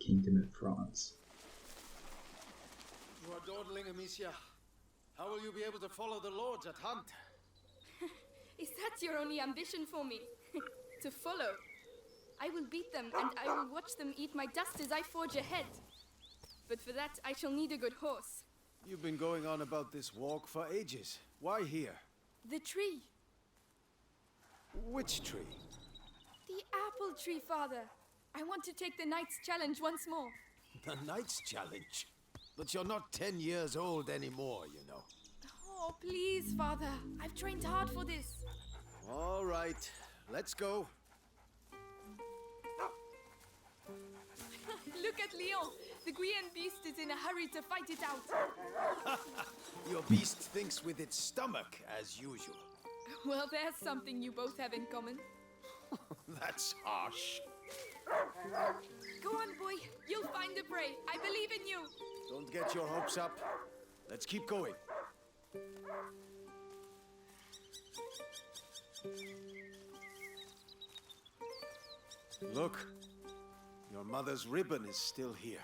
Kingdom of France. You are dawdling, Amicia. How will you be able to follow the lords at hunt? Is that your only ambition for me? To follow? I will beat them, and I will watch them eat my dust as I forge ahead. But for that, I shall need a good horse. You've been going on about this walk for ages. Why here? The tree. Which tree? The apple tree, father. I want to take the knight's challenge once more. The Knight's Challenge? But you're not 10 years old anymore, you know. Oh, please, father. I've trained hard for this. All right, let's go. Look at Leon. The Guian beast is in a hurry to fight it out. Your beast thinks with its stomach, as usual. Well, there's something you both have in common. That's harsh. Go on, boy. You'll find the prey. I believe in you. Don't get your hopes up. Let's keep going. Look, your mother's ribbon is still here.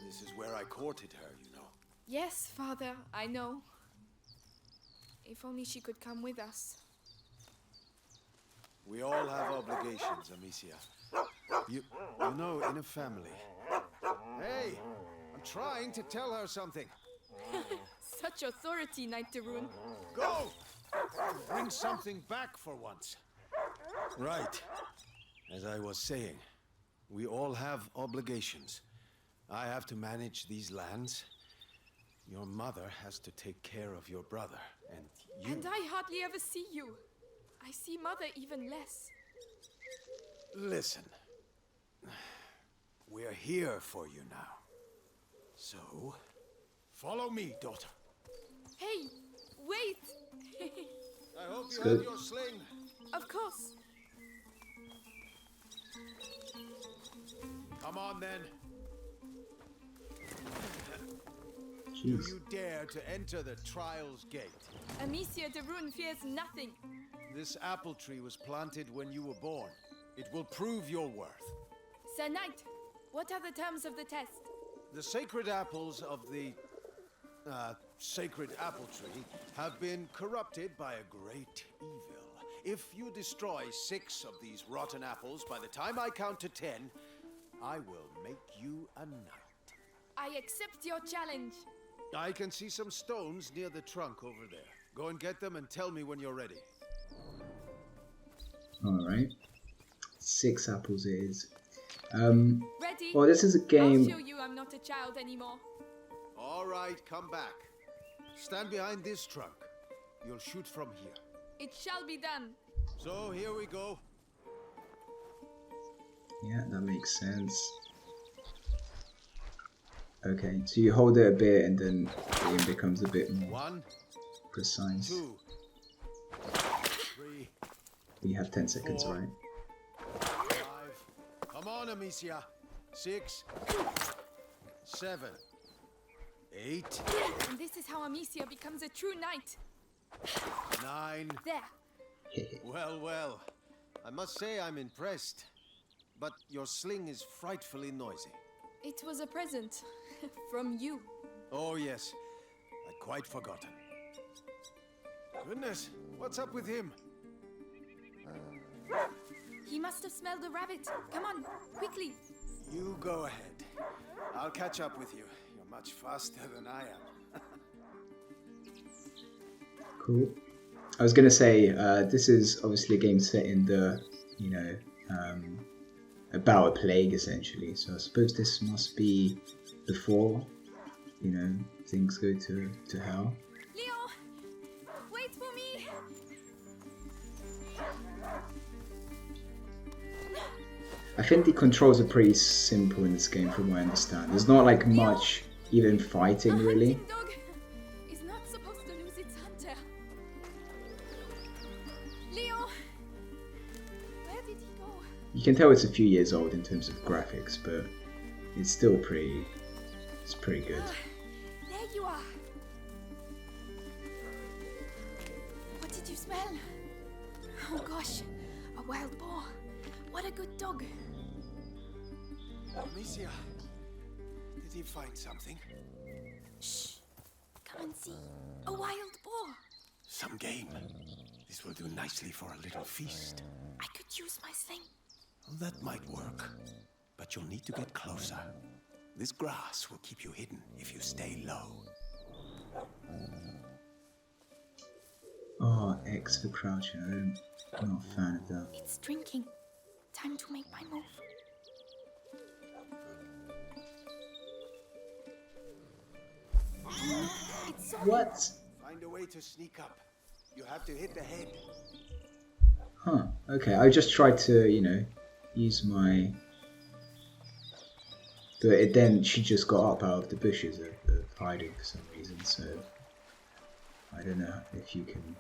This is where I courted her, you know. Yes, father, I know. If only she could come with us. We all have obligations, Amicia. You know, in a family. Hey, I'm trying to tell her something. Such authority, Knight de Rune. Go! Bring something back for once. Right. As I was saying, we all have obligations. I have to manage these lands. Your mother has to take care of your brother, and you... And I hardly ever see you. I see mother even less. Listen. We're here for you now. So, follow me, daughter. Hey, wait! I hope you good. have your sling. Of course. Come on, then. Do Jeez. you dare to enter the Trials Gate? Amicia de Rune fears nothing. This apple tree was planted when you were born. It will prove your worth. Sir Knight, what are the terms of the test? The sacred apples of the sacred apple tree have been corrupted by a great evil. If you destroy 6 of these rotten apples by the time I count to 10, I will make you a knight. I accept your challenge. I can see some stones near the trunk over there. Go and get them and tell me when you're ready. Alright. 6 apples it is. Ready? Well, this is a I'll game. show you I'm not a child anymore. All right, come back. Stand behind this trunk. You'll shoot from here. It shall be done. So, here we go. Yeah, that makes sense. Okay, so you hold it a bit and then the aim becomes a bit more 1, precise. 2, 3, We have 10 seconds, 4. right? 5. Come on, Amicia. 6, 7, 8, And this is how Amicia becomes a true knight. 9. There. Well, well. I must say I'm impressed. But your sling is frightfully noisy. It was a present. From you. Oh, yes. I'd quite forgotten. Goodness, what's up with him? He must have smelled the rabbit. Come on, quickly. You go ahead. I'll catch up with you. You're much faster than I am. Cool. I was gonna say, this is obviously a game set in the, about a plague essentially. So I suppose this must be before, things go to hell. Leon! Wait for me! I think the controls are pretty simple in this game from what I understand. There's not like much even fighting A really. hunting dog is not supposed to lose its hunter. Leon! Where did he go? You can tell it's a few years old in terms of graphics, but it's still pretty good. There you are. What did you smell? Oh gosh, a wild boar. What a good dog. Amicia, did he find something? Shh. Come and see. A wild boar. Some game. This will do nicely for a little feast. I could use my sling. That might work, but you'll need to get closer. This grass will keep you hidden if you stay low. Oh, X for crouching. I'm not a fan of that. It's drinking. Time to make my move. It's so What? Find a way to sneak up. You have to hit the head. Huh. Okay, I just tried to, you know, use my... But then she just got up out of the bushes of hiding for some reason, so... I don't know if you can...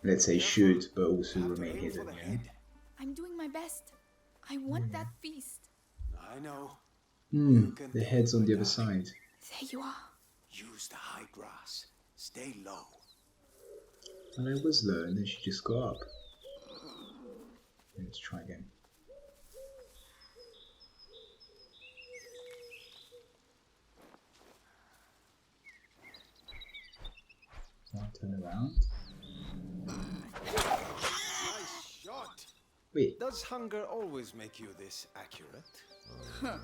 Let's say shoot, but also remain hidden, you know? I'm doing my best. I want that feast. I know. The head's on the other side. There you are. Use the high grass. Stay low. And I was low, and then she just got up. Let's try again. I'll turn around. Nice shot. Wait, Does hunger always make you this accurate? Huh.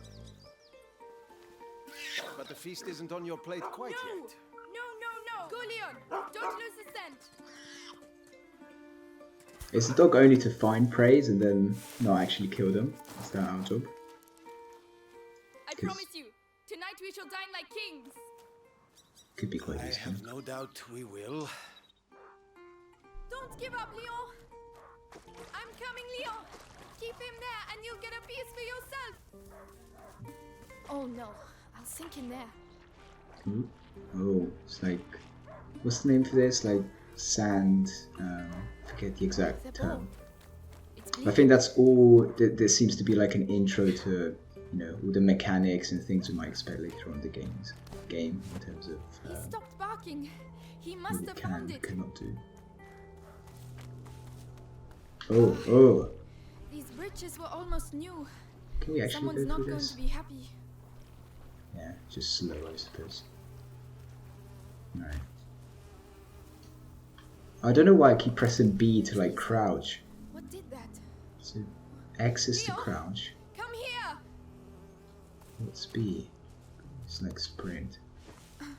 But the feast isn't on your plate quite yet. No. Go, Leon. Don't lose the scent. is the dog only to find prey and then not actually kill them? Is that our job? I promise you, tonight we shall dine like kings. Could be quite I useful. have no doubt we will. Don't give up, Leon. I'm coming, Leon. Keep him there and you'll get a piece for yourself. Oh no, I'll sink in there. Ooh. Oh, it's like... What's the name for this? Like sand... forget the exact term. I think that's all... There seems to be like an intro to, you know, all the mechanics and things we might expect later on in the game in terms of... He stopped barking. He what must it have can found and it. cannot do. Oh! These bridges were almost new. Can we actually Someone's go not through going this? to be happy. Yeah, just slow, I suppose. Alright. I don't know why I keep pressing B to like crouch. What did that? So X is to Leo? crouch. Come here! What's B? It's like sprint.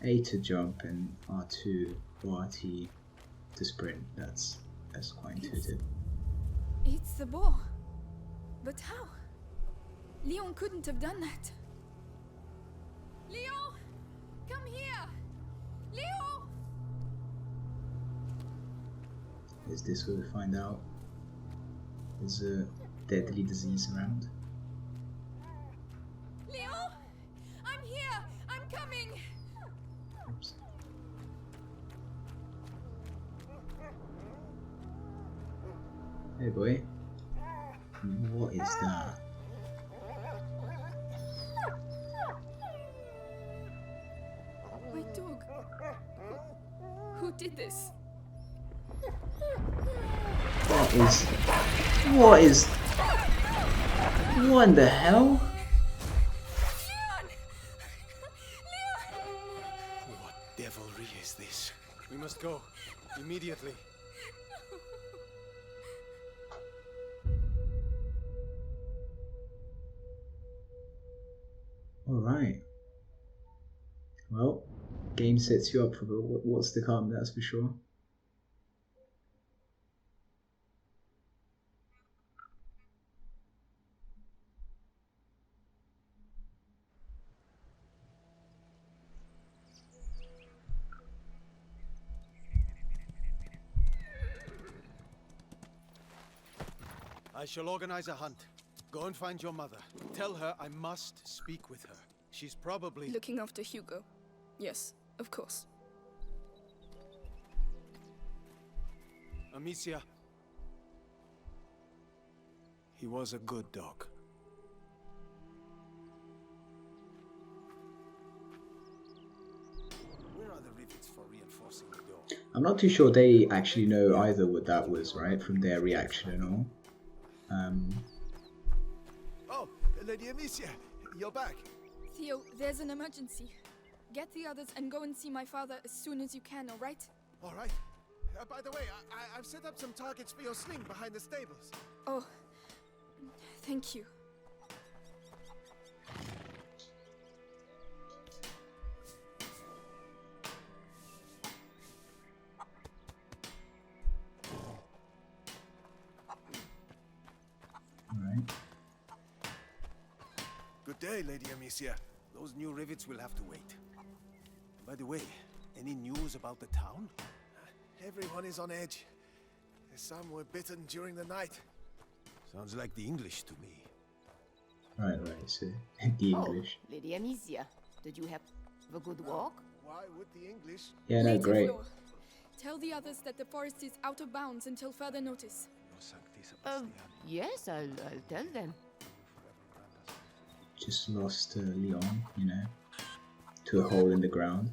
A to jump and R2 or RT to sprint. That's quite intuitive. It's the boar. But how? Leon couldn't have done that. Leon! Come here! Leon! Is this where we find out there's a deadly disease around? Leon! I'm here! I'm coming! Oops. Hey boy. What is that? My dog. Who did this? What in the hell? Leon! Leon! What devilry is this? We must go. Immediately. Alright. Well, game sets you up for what's to come, that's for sure. I shall organize a hunt. Go and find your mother. Tell her I must speak with her. She's probably... Looking after Hugo. Yes, of course. Amicia. He was a good dog. Where are the rivets for reinforcing the door? I'm not too sure they actually know either what that was, right? From their reaction and all. Lady Amicia, you're back. Theo, there's an emergency. Get the others and go and see my father as soon as you can, all right? All right. By the way, I've set up some targets for your sling behind the stables. Oh, thank you. Alright. Good day, Lady Amicia. Those new rivets will have to wait. By the way, any news about the town? Everyone is on edge. Some were bitten during the night. Sounds like the English to me. Right, so the English. Oh, Lady Amicia, did you have a good walk? Why would the English? Yeah, no, Lady great. Flor, tell the others that the forest is out of bounds until further notice. Yes, I'll tell them. Just lost Leon, you know, to a hole in the ground.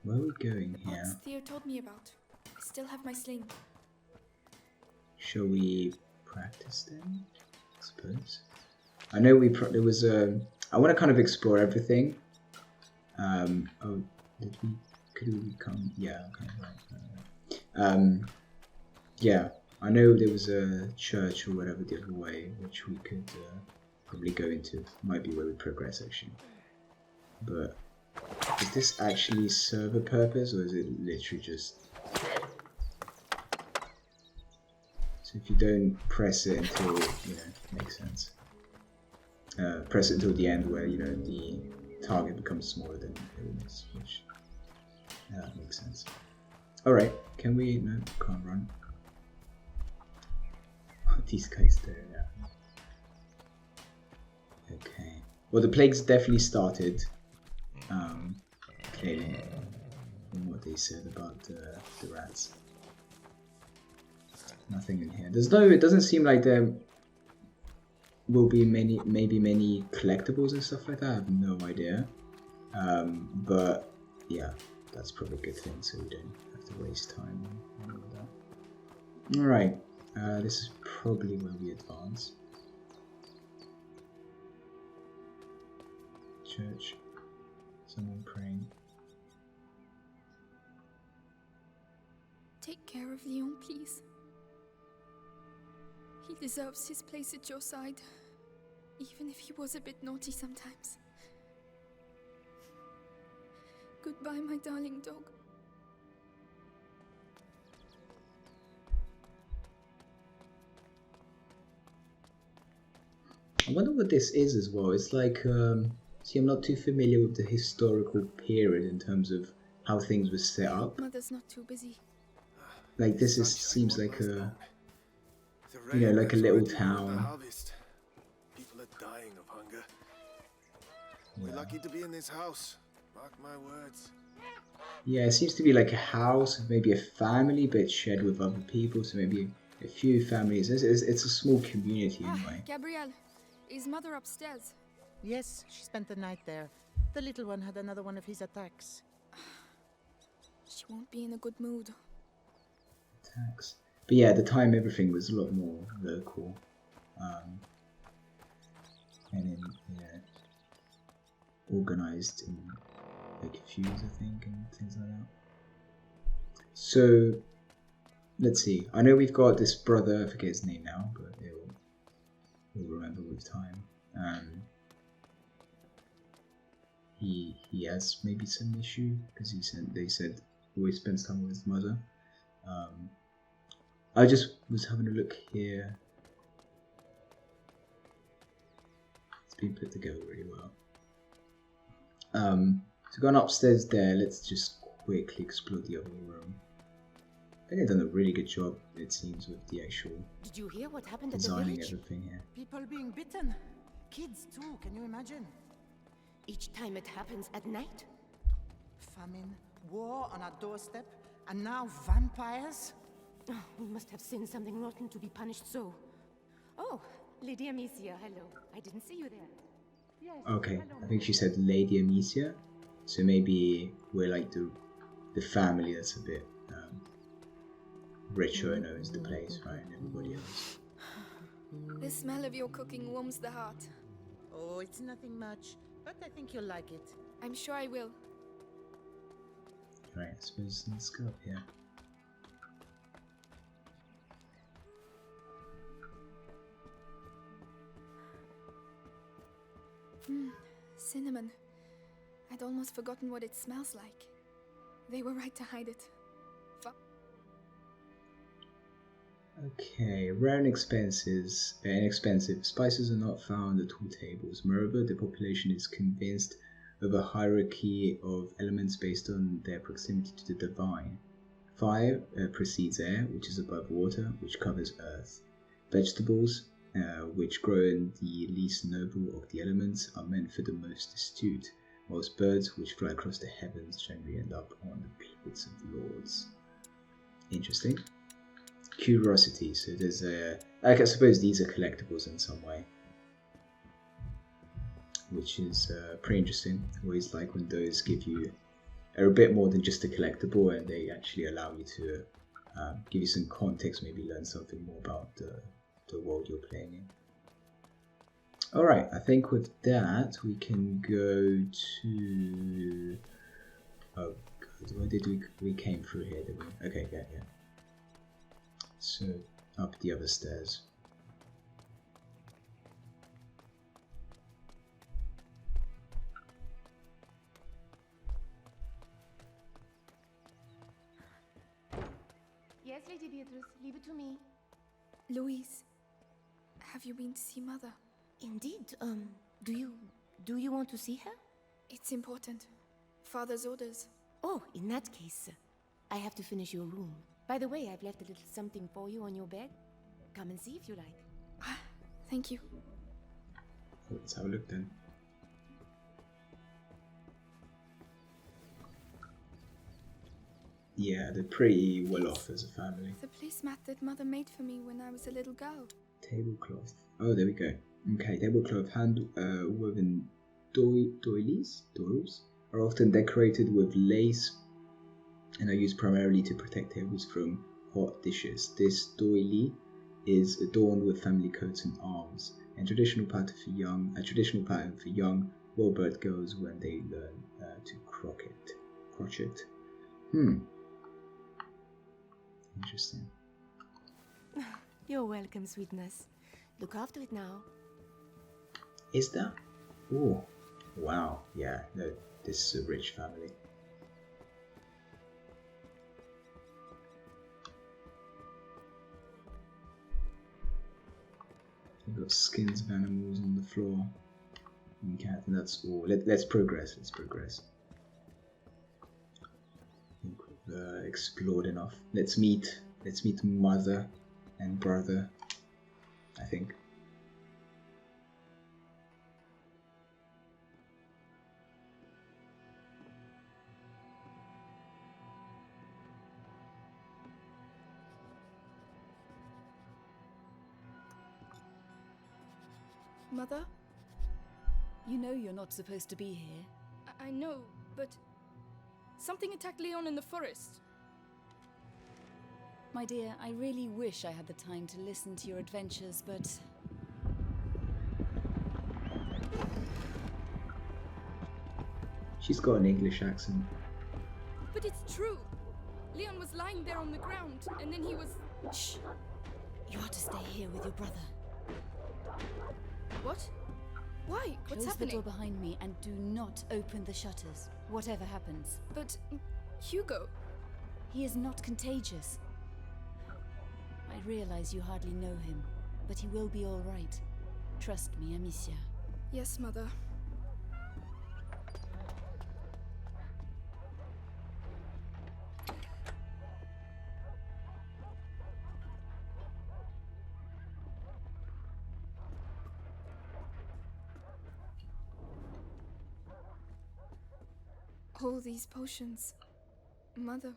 Where are we going here? What's Theo told me about? I still have my sling. Shall we practice then? I suppose. I know there was a. I want to kind of explore everything. Oh, could we come? Yeah, okay, right. Yeah, I know there was a church or whatever the other way, which we could probably go into. Might be where we progress actually. But does this actually serve a purpose, or is it literally just? So if you don't press it until, you know, makes sense. Press it until the end where, you know, the target becomes smaller than it is, which makes sense. Alright, can we, no, can't run. What these guys do now. Okay. Well, the plague's definitely started, clearly, from what they said about the rats. Nothing in here. There's no. It doesn't seem like there will be maybe many collectibles and stuff like that. I have no idea. But yeah, that's probably a good thing, so we don't have to waste time on all that. All right. This is probably where we advance. Church. Someone praying. Take care of Leon, please. He deserves his place at your side, even if he was a bit naughty sometimes. Goodbye, my darling dog. I wonder what this is as well. It's like, see, I'm not too familiar with the historical period in terms of how things were set up. Mother's not too busy. Like this seems like a, you know, like a little town. People are dying of hunger. We're lucky to be in this house. Mark my words. Yeah, it seems to be like a house, maybe a family, but shared with other people. So maybe a few families. It's a small community anyway. Gabrielle, is Mother upstairs? Yes, she spent the night there. The little one had another one of his attacks. She won't be in a good mood. Attacks. But yeah, at the time everything was a lot more local. And then, yeah, organized in like feuds, I think, and things like that. So, let's see. I know we've got this brother, I forget his name now, but we'll remember with time. He has maybe some issue because they said he always spends time with his mother. I just was having a look here. It's been put together really well. So going upstairs there, let's just quickly explore the other room. I think they've done a really good job, it seems, with the actual Did you hear what happened at the designing village? everything here. People being bitten. Kids too, can you imagine? Each time it happens at night? Famine, war on our doorstep, and now vampires? Oh, we must have sinned something rotten to be punished so. Oh, Lady Amicia, hello. I didn't see you there. Yes. Okay, I think she said Lady Amicia, so maybe we're like the family that's a bit richer and owns the place, right? And everybody else. The smell of your cooking warms the heart. Oh, it's nothing much, but I think you'll like it. I'm sure I will. Right, I suppose let's go up here. Cinnamon. I'd almost forgotten what it smells like. They were right to hide it. Okay, rare and inexpensive. Spices are not found at all tables. Moreover, the population is convinced of a hierarchy of elements based on their proximity to the divine. Fire precedes air, which is above water, which covers earth. Vegetables, which grow in the least noble of the elements, are meant for the most astute, whilst birds, which fly across the heavens, generally end up on the plates of lords. Interesting. Curiosity, so there's a... I suppose these are collectibles in some way, which is pretty interesting. I always like when those give you are a bit more than just a collectible and they actually allow you to give you some context, maybe learn something more about the world you're playing in. Alright, I think with that we can go to... Oh god, where did we came through here, did we? Okay, yeah. So, up the other stairs. Yes, Lady Beatrice, leave it to me. Louise, have you been to see Mother? Indeed. Do you want to see her? It's important. Father's orders. Oh, in that case, I have to finish your room. By the way, I've left a little something for you on your bed. Come and see if you like. Ah, thank you. Let's have a look then. Yeah, they're pretty well off as a family. The placemat that Mother made for me when I was a little girl. Tablecloth. Oh, there we go. Okay, tablecloth hand woven doilies are often decorated with lace and are used primarily to protect tables from hot dishes. This doily is adorned with family coats and arms, and a traditional pattern for young well-bred girls when they learn to crochet. Interesting. You're welcome, sweetness. Look after it now. Is that? Oh, wow. Yeah, no, this is a rich family. We've got skins of animals on the floor. Okay, I think that's all. Let's progress. I think we've explored enough. Let's meet mother and brother, I think. Mother? You know you're not supposed to be here. I know, but something attacked Leon in the forest. My dear, I really wish I had the time to listen to your adventures, but... She's got an English accent. But it's true. Leon was lying there on the ground, and then he was... Shh! You are to stay here with your brother. What? Why? What's Close the door happening? behind me and do not open the shutters, whatever happens. But... Hugo... He is not contagious. I realize you hardly know him, but he will be all right. Trust me, Amicia. Yes, Mother. All these potions. Mother,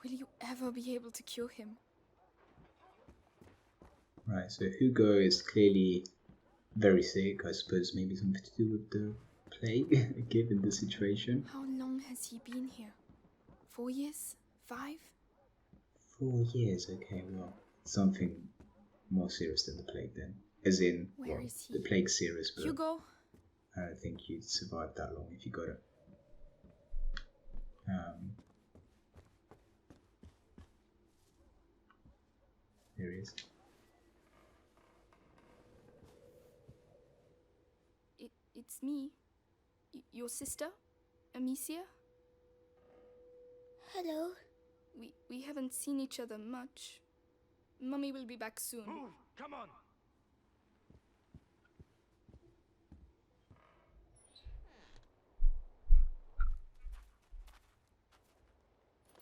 will you ever be able to cure him? Right, so Hugo is clearly very sick. I suppose maybe something to do with the plague, given the situation. How long has he been here? 4 years? 5? 4 years, okay, well, something more serious than the plague then. as in Where well, is he? the plague series, but Hugo? I don't think you'd survive that long if you got it. There he is. It's me. Your sister? Amicia? Hello. We haven't seen each other much. Mummy will be back soon. Move! Come on!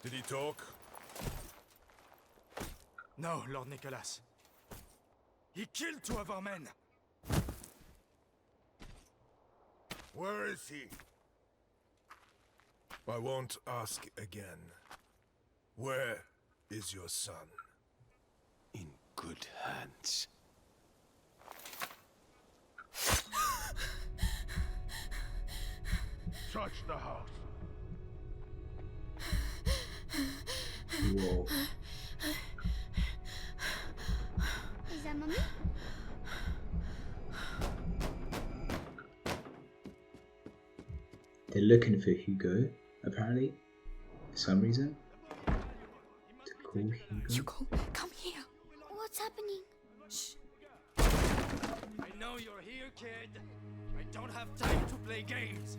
Did he talk? No, Lord Nicholas. He killed 2 of our men. Where is he? I won't ask again. Where is your son? In good hands. Touch the house. Whoa. Is that Mummy? They're looking for Hugo, apparently, for some reason. To call Hugo. Hugo, come here. What's happening? Shh. I know you're here, kid. I don't have time to play games.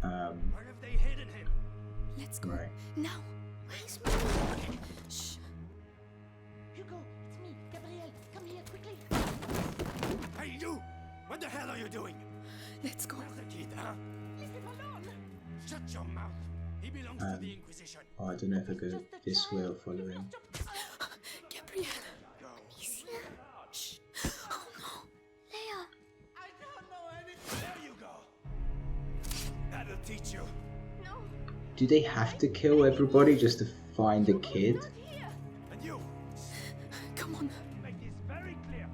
Where have they hidden him? Let's go. Right. Now. Where's Mummy? Shh. Hugo, it's me, Gabrielle. Come here, quickly. Hey, you! What the hell are you doing? Let's go. Where's the kid, huh? Leave him alone. Shut your mouth. He belongs to the Inquisition. Oh, I don't know if I go this way or follow him. Gabrielle. Go. Shh. Oh no. Leia. I don't know anything. There you go. That'll teach you. No. Do they have to kill everybody just to find the kid? Here. And you, Come on. make this very clear.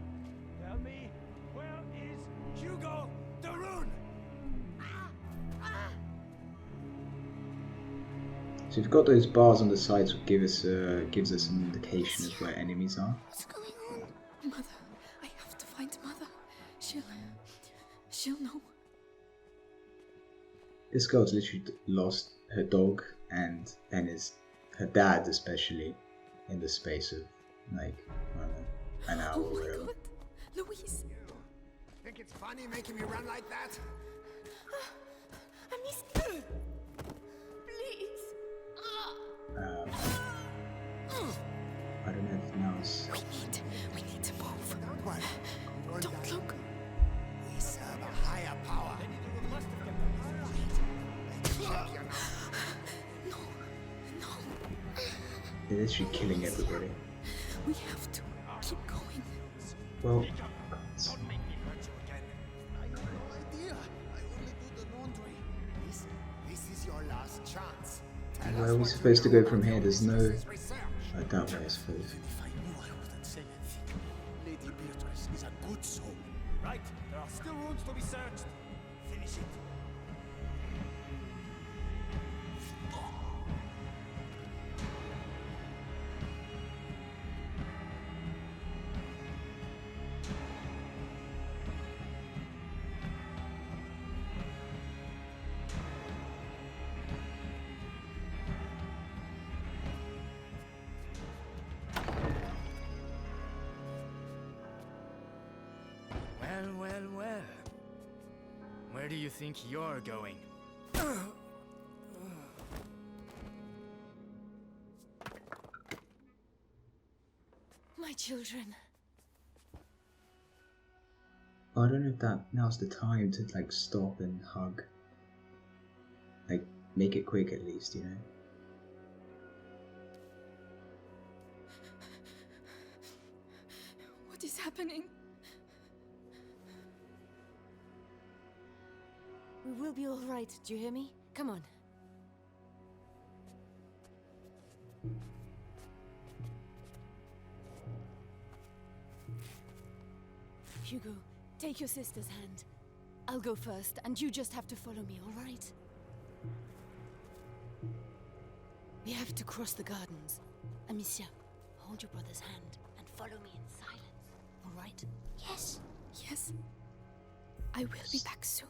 Tell me, where is Hugo the Rune? So if you've got those bars on the sides, which gives us an indication of where enemies are. What's going on? Mother. I have to find Mother. She'll know. This girl's literally lost her dog and her dad especially in the space of like I don't know, an hour Oh or my whatever. god. Louise. Think it's funny making me run like that? Please. I don't know if now's We need to move. Don't worry. I'm going Don't down. look. We serve a higher power. No. No. they're literally killing everybody. We have to keep going. Well, Don't make me hurt you again. I have no idea. I only do the laundry. This is your last chance. Tell where us are we what supposed to you know go from about here? There's your no sister's research. that way, I suppose. If I knew, I wouldn't say anything. Lady Beatrice is a good soul. Right, there are still rooms to be searched. Finish it. Well. Where do you think you're going? My children. I don't know if now's the time to like stop and hug. Like make it quick at least, you know. What is happening? We will be all right. Do you hear me? Come on. Hugo, take your sister's hand. I'll go first, and you just have to follow me, all right? We have to cross the gardens. Amicia, hold your brother's hand and follow me in silence, all right? Yes. Yes. I will be back soon.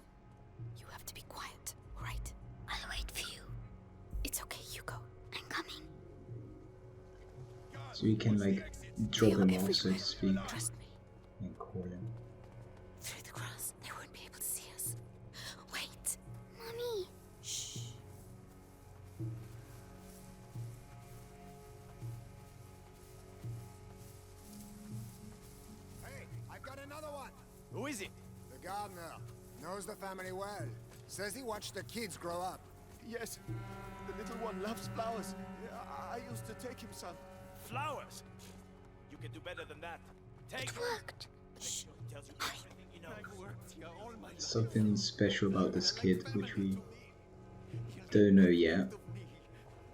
You have to be quiet, all right? I'll wait for you. It's okay, you go. I'm coming. So we can like drop him off, so to speak, Trust me. and call him. Through the grass, they won't be able to see us. Wait. Mommy. Shh. Hey, I've got another one. Who is it? The gardener. Knows the family well. Says he watched the kids grow up. Yes, the little one loves flowers. I used to take him some. Flowers? You can do better than that. Take It worked. Make sure he tells you everything you know. I've worked here all my life. Something special about this kid, which we don't know yet.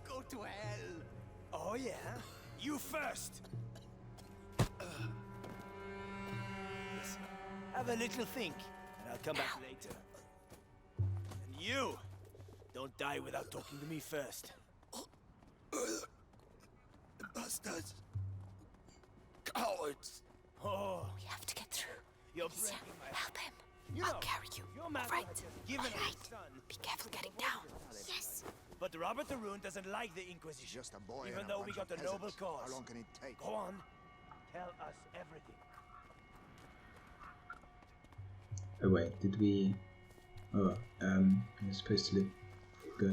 Go to hell. Oh yeah? You first. Listen, have a little think, and I'll come back later. And you, don't die without talking to me first. Bastards. Cowards. Oh, We have to get through. you're Lisa, breaking my help him. You I'll know, carry you. Your man Right. has given us Right. his son. Be careful getting down. Yes. But Robert the Rune doesn't like the Inquisition. Just a boy. Even and though we bunch got of a noble peasants. cause. How long can it take? Go on. Tell us everything. Oh wait, did we? Oh, we're supposed to go.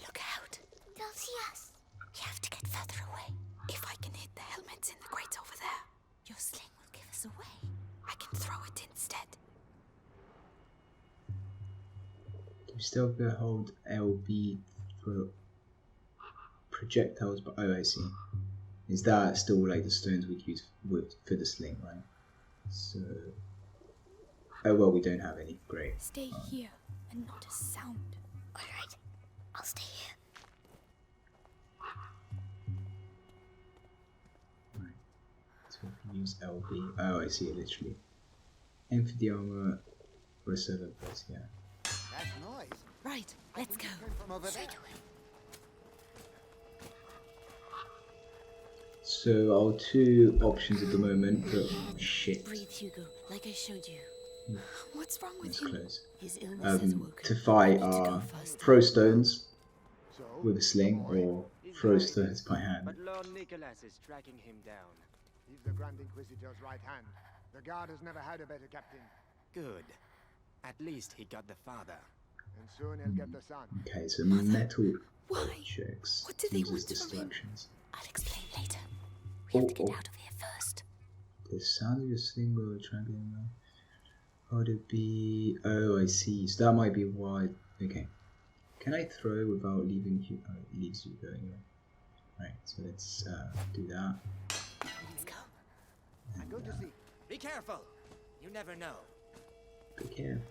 Look out. They'll see us. We have to get further away. If I can hit the helmets in the grate over there, Your sling will give us away. I can throw it instead. Do we still go hold LB for projectiles? But oh, I see. Is that still like the stones we'd use with for the sling, right? So, oh well, we don't have any. Great. Stay here and not a sound. All right. I'll stay here. Right. So we can use LB. Oh, I see it literally. Aim for the armor for a server base. Yeah. That noise. Right, let's go. Came from over there. Straight away. So our two options at the moment. But shit, Breathe, Hugo, like I showed you. What's wrong with that's him? close. His illness has woken. To fight We need to go are faster. throw stones So, with a sling or throw stones by hand. But Lord Nicholas is tracking him down. he's the Grand Inquisitor's right hand. The guard has never had a better captain. Good. At least he got the father. And soon he'll get the son. Okay, so metal Why? objects What do they uses want from him? distractions. I'll explain later. We have to get Oh. out of here first. The sound of your sling will attract them. How would it be? Oh, I see. So that might be why. Okay. Can I throw without leaving you? Oh, it leaves you going anyway. Right, so let's do that. Let's go. And, Good to see. Be careful! You never know. be careful.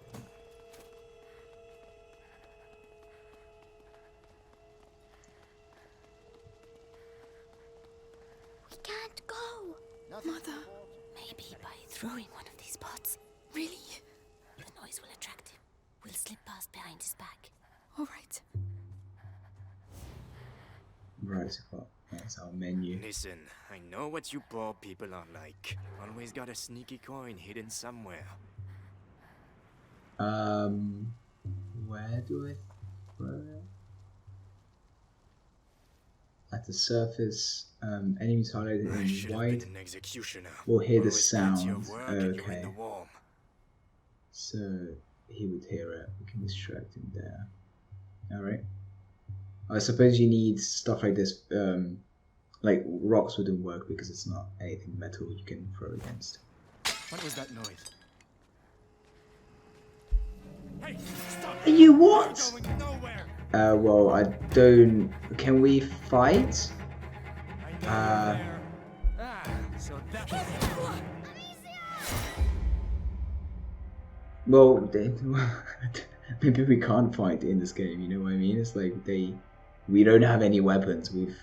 We can't go. Nothing Mother. Maybe by throwing one of these pots, Really? the noise will attract him. We'll slip past behind his back. All right. Right, so that's our menu. Listen, I know what you poor people are like. Always got a sneaky coin hidden somewhere. Where do I throw it? At the surface, enemies highlighted I should in have white been an executioner. will hear the Always plenty sound. of work and you in Okay, the warm. so he would hear it. We can distract him there. Alright. I suppose you need stuff like this. Like rocks wouldn't work because it's not anything metal you can throw against. What was that noise? Hey, stop! You what? You're going nowhere! Well, I don't. Can we fight? I know Uh, you're there. Ah, so that was it. Well, maybe we can't fight in this game. You know what I mean? It's like we don't have any weapons. We've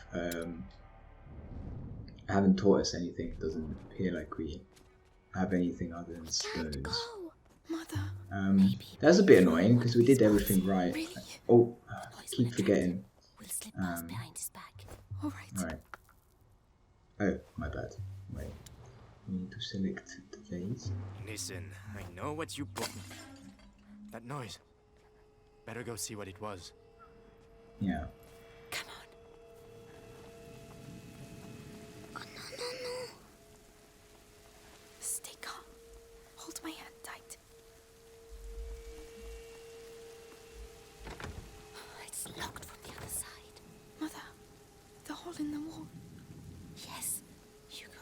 haven't taught us anything. It doesn't appear like we have anything other than Can't stones. go. Mother. That's a bit annoying because we did everything right. Really? Oh, The noise will keep attract forgetting. him. We'll slip past Um, behind his back. All right. Alright. Oh, my bad. Wait, we need to select the phase. Listen, I know what you put. That noise. Better go see what it was. Yeah. Come on. Oh, no. Stay calm. Hold my hand tight. It's locked from the other side. Mother, the hole in the wall. Yes, Hugo,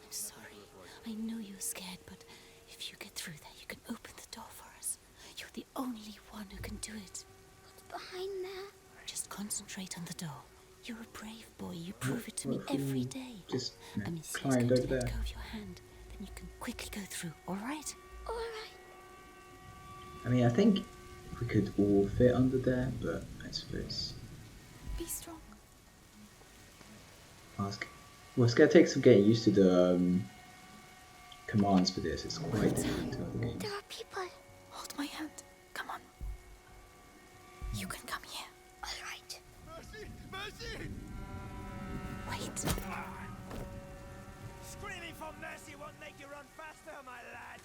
I'm sorry. I know you're scared, but if you get through there, you can open the door for us. You're the only one who can do it. What's behind there? Just concentrate on the door. You're a brave boy. You prove it to me every day. Just Amicia is climbed going over to let there. go of your hand. Then you can quickly go through, all right? Alright. I mean, I think we could all fit under there, but I suppose Be strong. ask. Well, it's gonna take some getting used to the commands for this. It's quite different to other games. There are people. Hold my hand. Come on. You can come here. Alright. Mercy! Wait. Screaming for mercy won't make you run faster, my lad.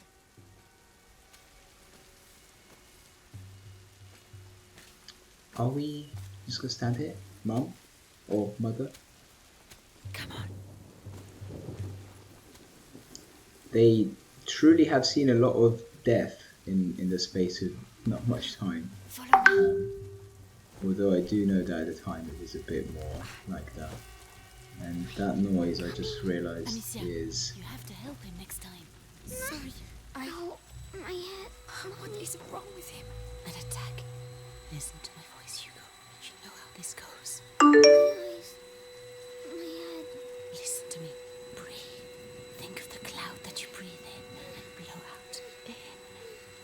Are we just gonna stand here, Mum or Mother? Come on. They truly have seen a lot of death in the space of not much time. Follow me. Although I do know that at the time it was a bit more like that. And that noise I just realised Amicia, is... you have to help him next time. Sorry. No, my head. What is wrong with him? An attack. Listen to my voice, Hugo. You know how this goes. My eyes. My head. Listen to me. Breathe. Think of the cloud that you breathe in and blow out. In,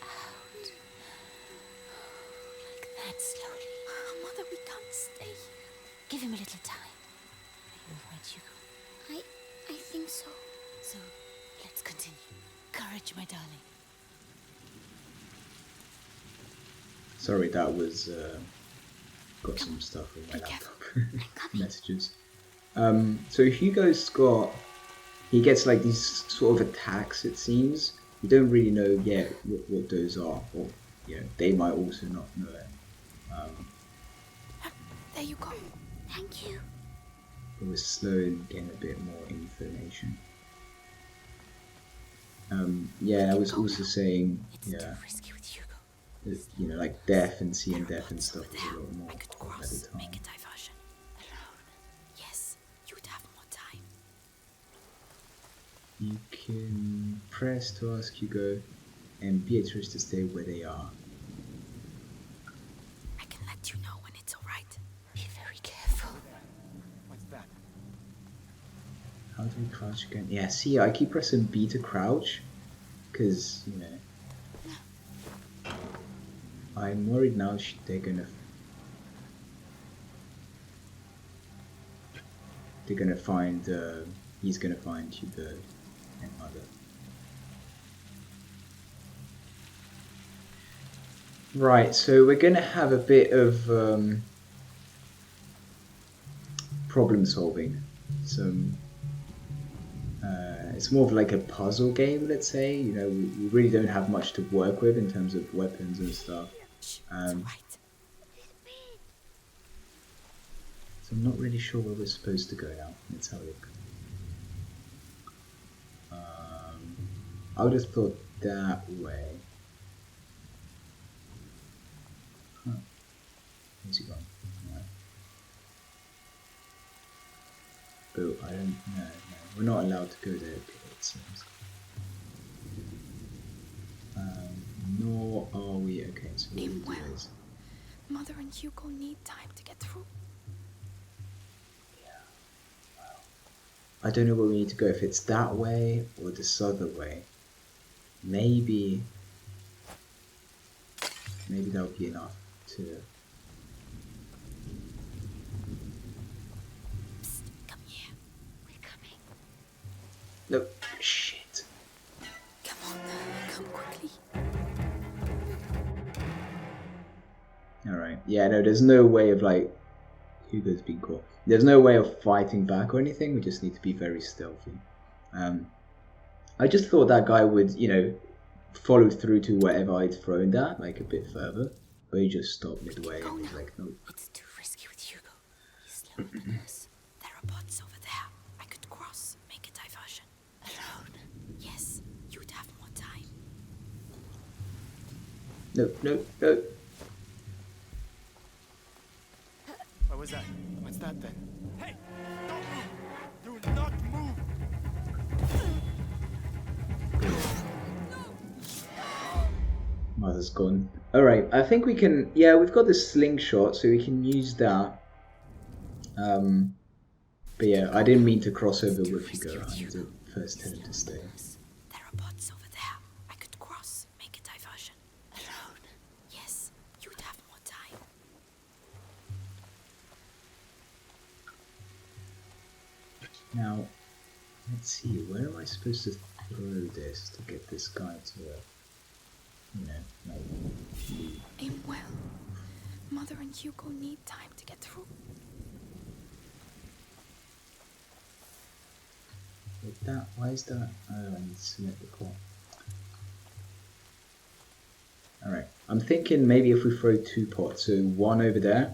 out. Like that slowly. Mother, we can't stay. Give him a little time. Are you alright, Hugo? I think so. So, let's continue. Courage, my darling. Sorry, that was... got some stuff on my laptop. Messages. So Hugo's got... He gets like these sort of attacks, it seems. We don't really know yet what those are. Or, you know, they might also not know it. There you go. Thank you. But we're slow in getting a bit more information. Yeah, I was also saying, It's yeah, too risky with Hugo. that, you know, like death and seeing death and stuff was a lot more I could at cross, the time. make a diversion. Alone. Yes, you'd have more time. You can press to ask Hugo and Beatrice to stay where they are. I can let you know when it's alright. Be very careful. What's that? How do we crouch again? Yeah, see, I keep pressing B to crouch, because, you know, I'm worried now they're gonna find, he's gonna find Hugo and Mother. Right, so we're gonna have a bit of problem solving. Some it's more of like a puzzle game, let's say. You know, we really don't have much to work with in terms of weapons and stuff. Shh, it's So alright. I'm not really sure where we're supposed to go now. Let's have a look. I would have thought that way. Huh. Where's he gone? Right. But I don't know. No. We're not allowed to go there, it seems. Nor are we. Okay, so what Aim we do well. is. Mother and Hugo need time to get through. I don't know where we need to go, if it's that way or this other way. Maybe that'll be enough to... Psst, come here. We're coming. No, shit. Come on, come quickly. Alright, yeah, no, there's no way of like... Hugo's been caught. There's no way of fighting back or anything, we just need to be very stealthy. I just thought that guy would, you know, follow through to whatever I'd thrown that, like a bit further. But he just stopped midway and was like, no. It's too risky with Hugo. He's slower than us. There are bots over there. I could cross, make a diversion. Alone? Yes, you'd have more time. No, no, no. What was that? What's that then? Hey! Don't move! Do not move! Mother's gone. Alright, I think we can... Yeah, we've got the slingshot, so we can use that. But yeah, I didn't mean to cross over with Hugo. I need to first tell him to stay. There are bots over there. I could cross, make a diversion. Alone? Yes, you'd have more time. Now, let's see, where am I supposed to throw this to get this guy to, you know, like, leave? Aim well. Mother and Hugo need time to get through. With that, why is that? Oh, I need to select the call. Alright, I'm thinking maybe if we throw two pots, so one over there,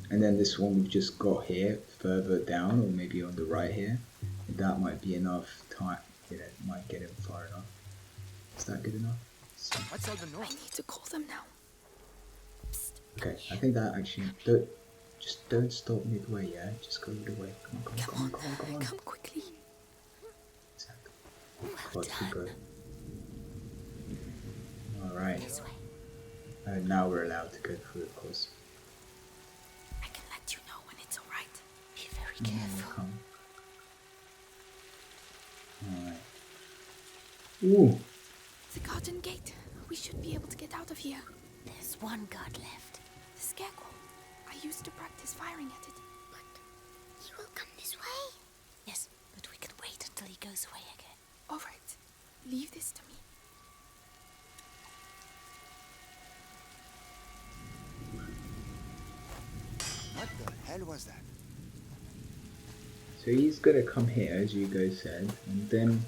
and then this one we've just got here, further down, or maybe on the right here. That might be enough time, you know, might get him far enough. Is that good enough? So, What's all the I noise? need to call them now. okay, I think that actually, just don't stop midway, yeah? Just go the way. Come on. Come quickly. Exactly. God, Hugo. Alright. This way. Now we're allowed to go through, of course. I can let you know when it's alright. Be very careful. Come. Alright. Ooh. The garden gate. We should be able to get out of here. There's one guard left. The scarecrow. I used to practice firing at it. But he will come this way. Yes, but we can wait until he goes away again. All right. Leave this to me. What the hell was that? So he's gonna come here, as Hugo said, and then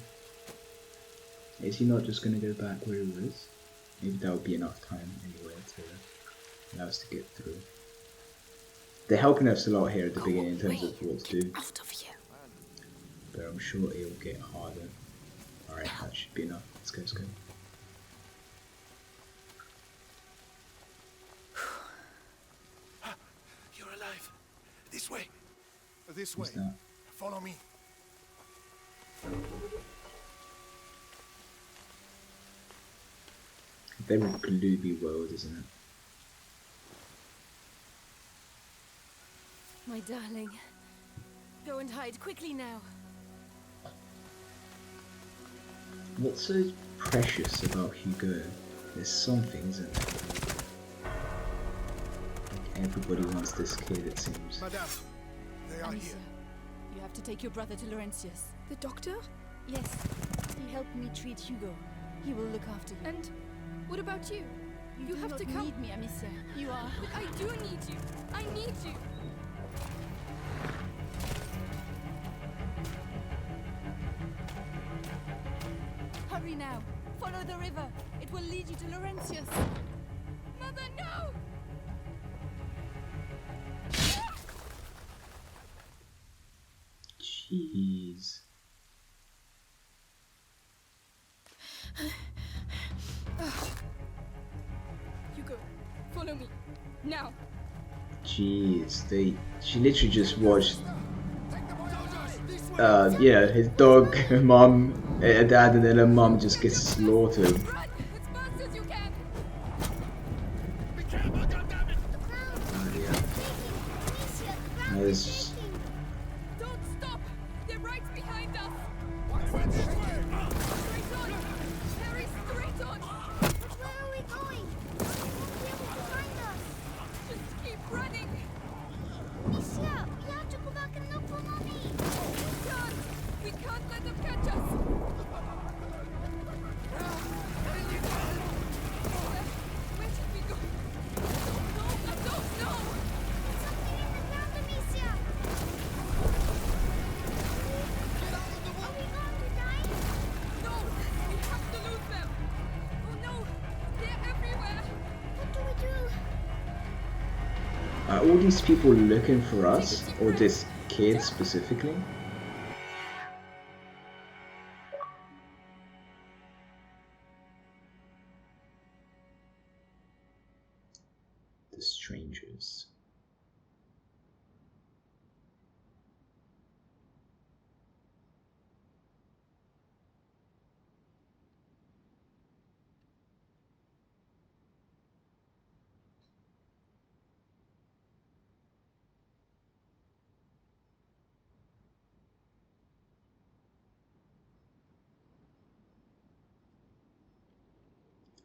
is he not just gonna go back where he was? Maybe that would be enough time anyway to allow us to get through. They're helping us a lot here at the beginning in terms of what to do, Out of here. but I'm sure it'll get harder. Alright, that should be enough. Let's go, let's go. You're alive. This way. This way. What's that? Follow me. Very gloomy world, isn't it? My darling. Go and hide quickly now. What's so precious about Hugo? There's something, isn't there? Like everybody wants this kid, it seems. Madame, they are Amicia, here. you have to take your brother to Laurentius. The doctor? Yes, he helped me treat Hugo. He will look after you. And what about you? You do have not to come. need me, Amicia. You are. But I do need you. I need you. Hurry now. Follow the river. It will lead you to Laurentius. Mother, no! Jeez. Hugo, follow me. Now. Jeez, she literally just watched yeah, his dog, her mum, her dad, and then her mum just gets slaughtered. Run! As fast as you can! That is Don't stop! They're right behind us! Straight on! Harry, straight on! But where are we going? They won't be able to find us. Just keep running! Misha, we have to go back and look for Mommy. We can't let them catch us! Where should we go? No, I don't know! Something in the ground, Amicia. Are all these people looking for us, or this kid specifically? The strangers.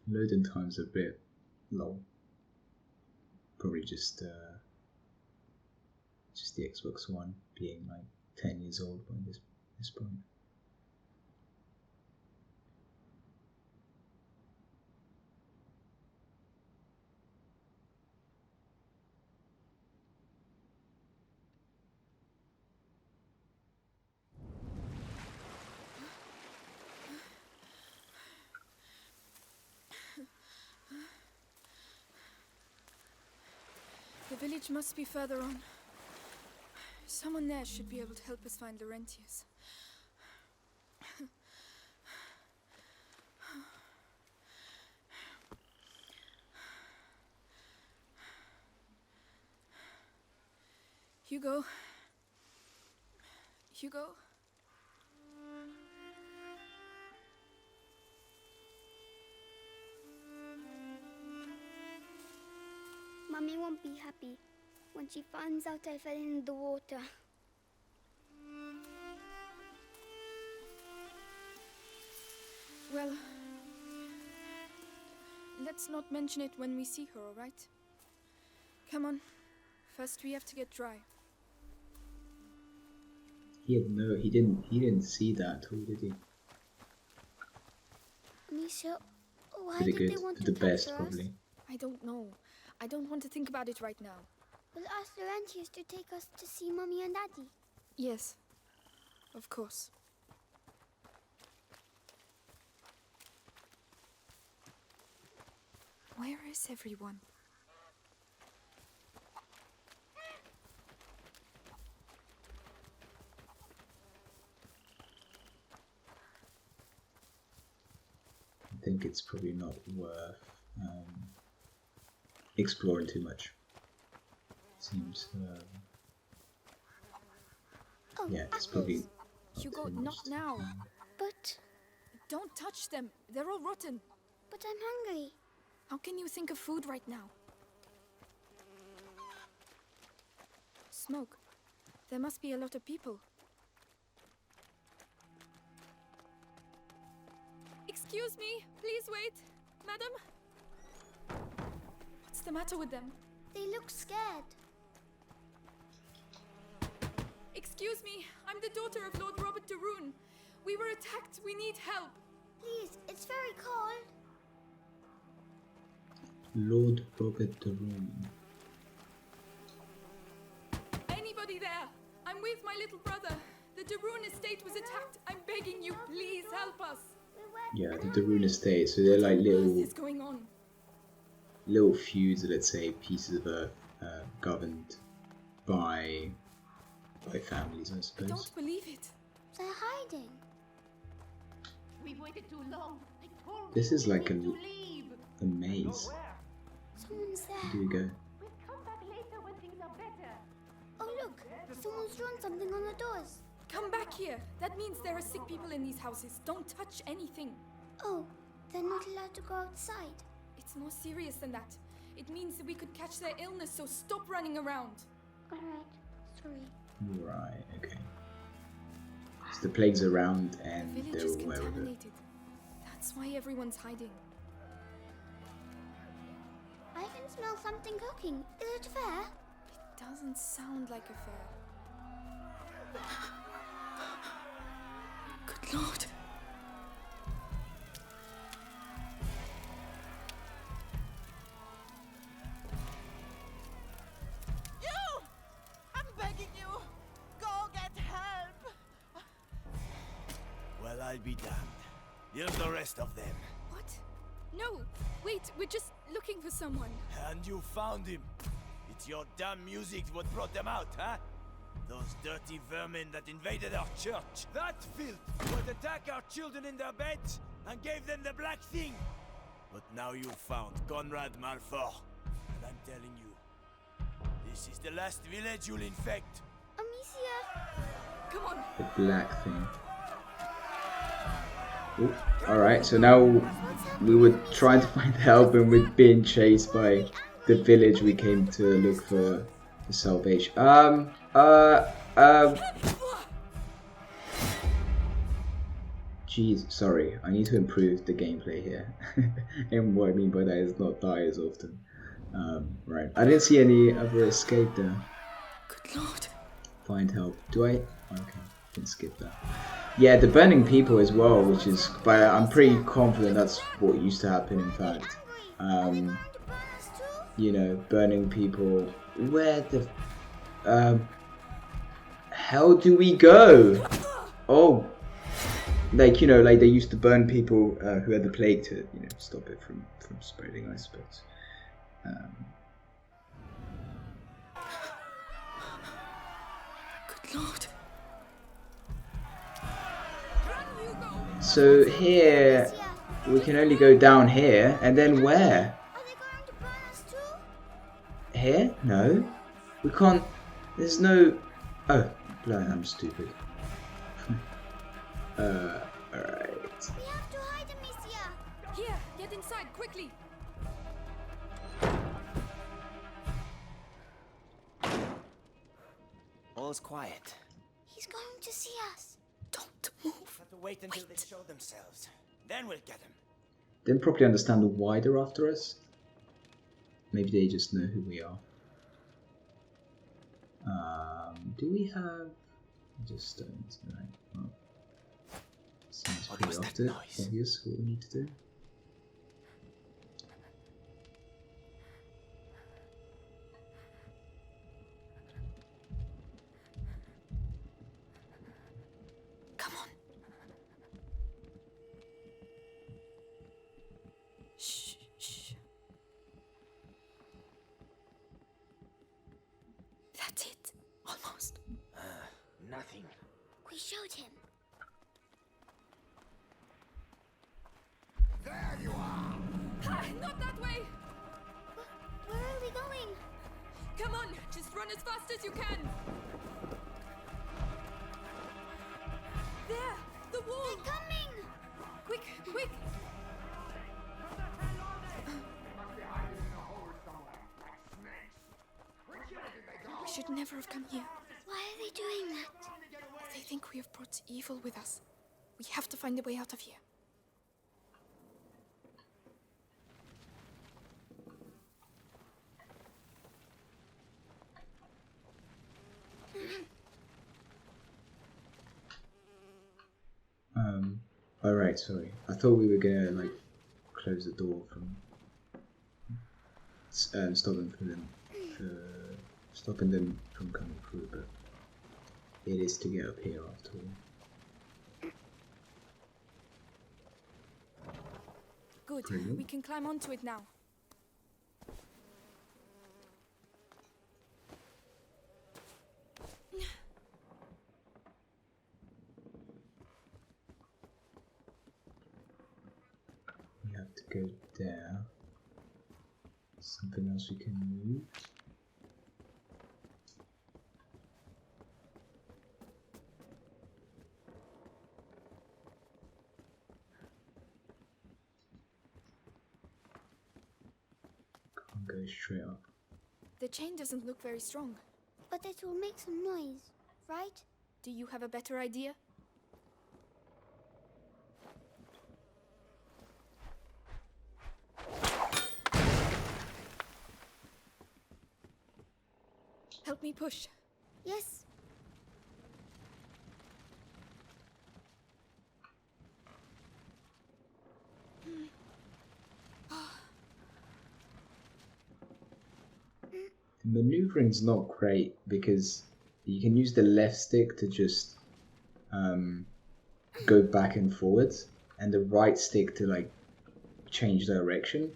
Loading time's a bit low. Probably just the Xbox One being like 10 years old by this point. The village must be further on. Someone there should be able to help us find the rentiers. Hugo? Hugo? Mummy won't be happy when she finds out I fell in the water. Well, let's not mention it when we see her, all right? Come on. First we have to get dry. He didn't see that at all, did he? Misha, why For the did good, they want for to the best, capture us? probably. I don't know. I don't want to think about it right now. We'll ask the rentiers to take us to see Mummy and Daddy. Yes, of course. Where is everyone? I think it's probably not worth exploring too much. Seems, Oh, yeah, it's apples. probably Hugo, too much not to- now. But Don't touch them. They're all rotten. I'm hungry. How can you think of food right now? Smoke. There must be a lot of people. Excuse me, please wait. Madam? What's the matter with them? They look scared. Excuse me, I'm the daughter of Lord Robert de Rune. We were attacked. We need help. Please, it's very cold. Lord Robert de Rune. Anybody there? I'm with my little brother. The de Rune estate was attacked. I'm begging you, please help us. Yeah, the de Rune estate. So they're like What little is going on? feuds, let's say, pieces of earth governed by families, I I suppose. don't believe it. They're hiding. We've waited too long. I told This you is we like need a to leave. maze. Someone's there. Here we go. We'll come back later when things are better. Oh, look. Someone's drawn something on the doors. Come back here. That means there are sick people in these houses. Don't touch anything. Oh, they're not allowed to go outside. It's more serious than that. It means that we could catch their illness, so stop running around. Alright, sorry. Right, okay. So the plague's around The and village they're is aware of it. contaminated. That's why everyone's hiding. I can smell something cooking. Is it fair? It doesn't sound like a fair. Good Lord. You! I'm begging you! Go get help! Well, I'll be damned. Here's the rest of them. What? No! Wait, we're just looking for someone. And you found him. It's your damn music what brought them out, huh? Those dirty vermin that invaded our church. That filth would attack our children in their beds and gave them the black thing. But now you found Conrad Malfort. And I'm telling you, this is the last village you'll infect. Amicia! Come on. The black thing. Alright, so now we were trying to find help and we're being chased by the village we came to look for salvation. Jeez, sorry, I need to improve the gameplay here. And what I mean by that is not die as often. Right, I didn't see any other escape there. Good lord. Find help. Do I? Okay, can skip that. Yeah, the burning people as well, which is, but I'm pretty confident that's what used to happen in fact. You know, burning people. Where the hell do we go? Oh, like, you know, like they used to burn people who had the plague to, you know, stop it from spreading, I suppose. Good lord. So here we can only go down here, and then where? Here? No, we can't. There's no. Oh, blind, I'm stupid. Alright. We have to hide, Amicia! Here, get inside, quickly! All's quiet. He's going to see us. Don't move. Have to wait until they show themselves. Then we'll get them. Didn't properly understand why they're after us. Maybe they just know who we are. Do we have just stones? Right. Well, seems pretty obvious what we need to do. Come on. Shh, shh. That's it. Almost. Nothing. We showed him. There you are! Not that way! Where are we going? Come on, just run as fast as you can! There! The wall! They're coming! Quick, quick! We should never have come here. Why are they doing that? They think we have brought evil with us. We have to find a way out of here. Alright, sorry. I thought we were gonna, like, close the door from stopping them from coming through, but it is to get up here after all. Good. Brilliant. We can climb onto it now. We have to go there. Something else we can move. Can't go straight up. The chain doesn't look very strong. But it will make some noise, right? Do you have a better idea? Help me push. Yes. The maneuvering's not great because you can use the left stick to just go back and forwards, and the right stick to like change direction.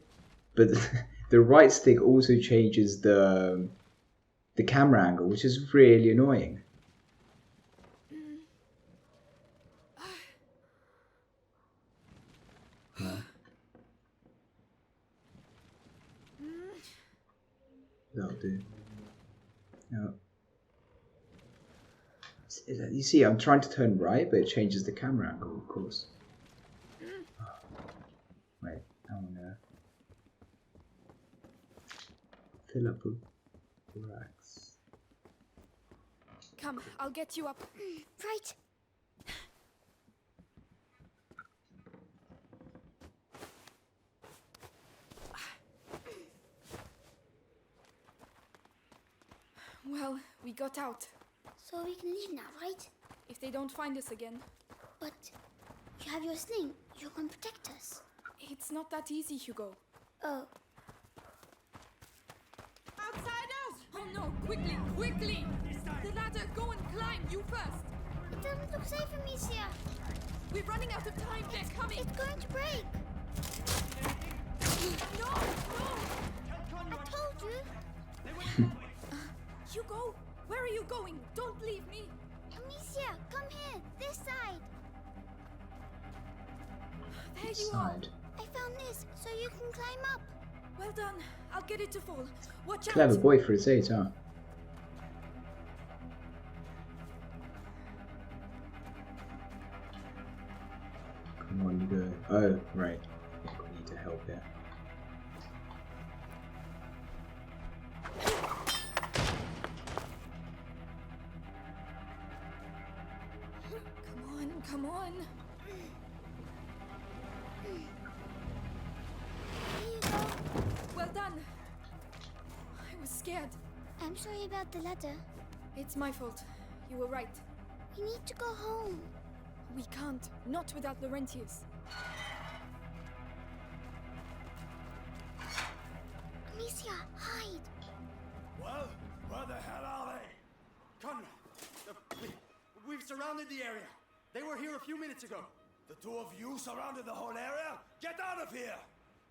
But the right stick also changes the the camera angle, which is really annoying. That'll do. No. You see, I'm trying to turn right, but it changes the camera angle, of course. Wait, I wanna fill up with racks. Come, I'll get you up. Right. Well, we got out. So we can leave now, right? If they don't find us again. But you have your sling. You can protect us. It's not that easy, Hugo. Oh. Outsiders! Oh no, quickly, quickly! The ladder, go and climb, you first! It doesn't look safe, Amicia. We're running out of time, they're coming! It's going to break. No, no! I told you. Hugo, where are you going? Don't leave me! Amicia, come here, this side. There you are. I found this, so you can climb up. Well done. I'll get it to fall. Watch out. Clever boy for his age, huh? Come on, you go. Oh, right. I think we need to help here. Come on, come on. Here you go. Well done. I was scared. I'm sorry about the ladder. It's my fault. You were right. We need to go home. We can't. Not without Laurentius. Amicia, hide. Well, where the hell are they? Conrad, we've surrounded the area. They were here a few minutes ago. The two of you surrounded the whole area? Get out of here!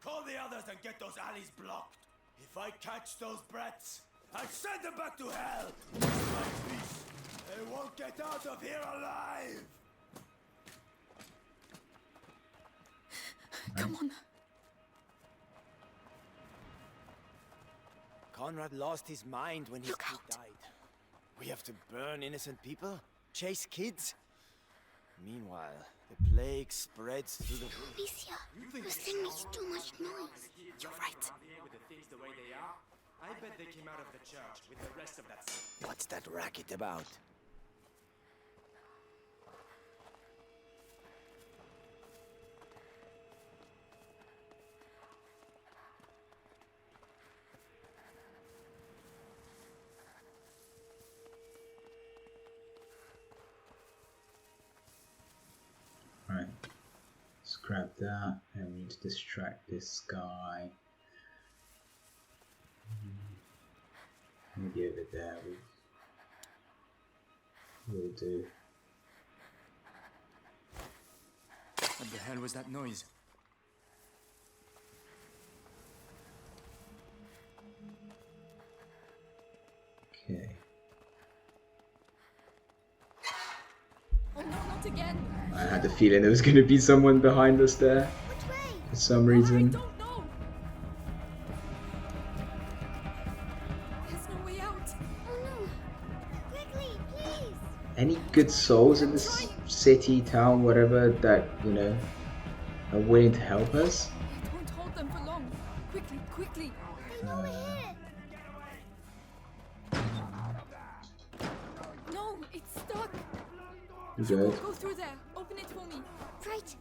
Call the others and get those alleys blocked. If I catch those brats, I send them back to hell! Like this, they won't get out of here alive! Come on. Conrad lost his mind when his kid died. We have to burn innocent people? Chase kids? Meanwhile, the plague spreads through the... Amicia, this thing makes too much noise. You're right. With the things the way they are, I bet they came out of the church with the rest of that stuff. What's that racket about? Right. Scrap that, and we need to distract this guy. Maybe over there will do. What the hell was that noise? Okay. Oh no, not again. I had the feeling there was going to be someone behind us there. Which way? For some reason. I don't know. There's no way out. Oh no. Quickly, please. Any good souls in this city, town, whatever, that, you know, are willing to help us? It won't hold them for long. Quickly, quickly. They know we're here. No, it's stuck. Good. Go through there. Open it for me. Right.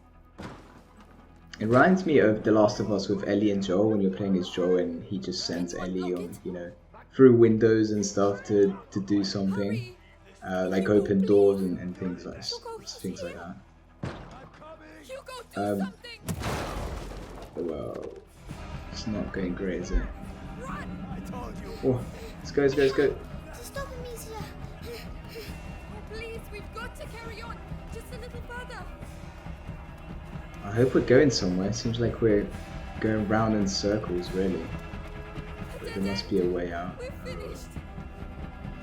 It reminds me of The Last of Us with Ellie and Joel, when you're playing as Joel and he just sends Ellie on, you know, through windows and stuff to do something. Like open doors and things like that. Hugo, do something. Well, it's not going great, is it? Run. I told you. Oh, let's go, let's go, let's go. Stop, Amicia. Oh, please, we've got to carry on. Just a little further. I hope we're going somewhere. Seems like we're going round in circles, really. But there must be a way out. We're finished.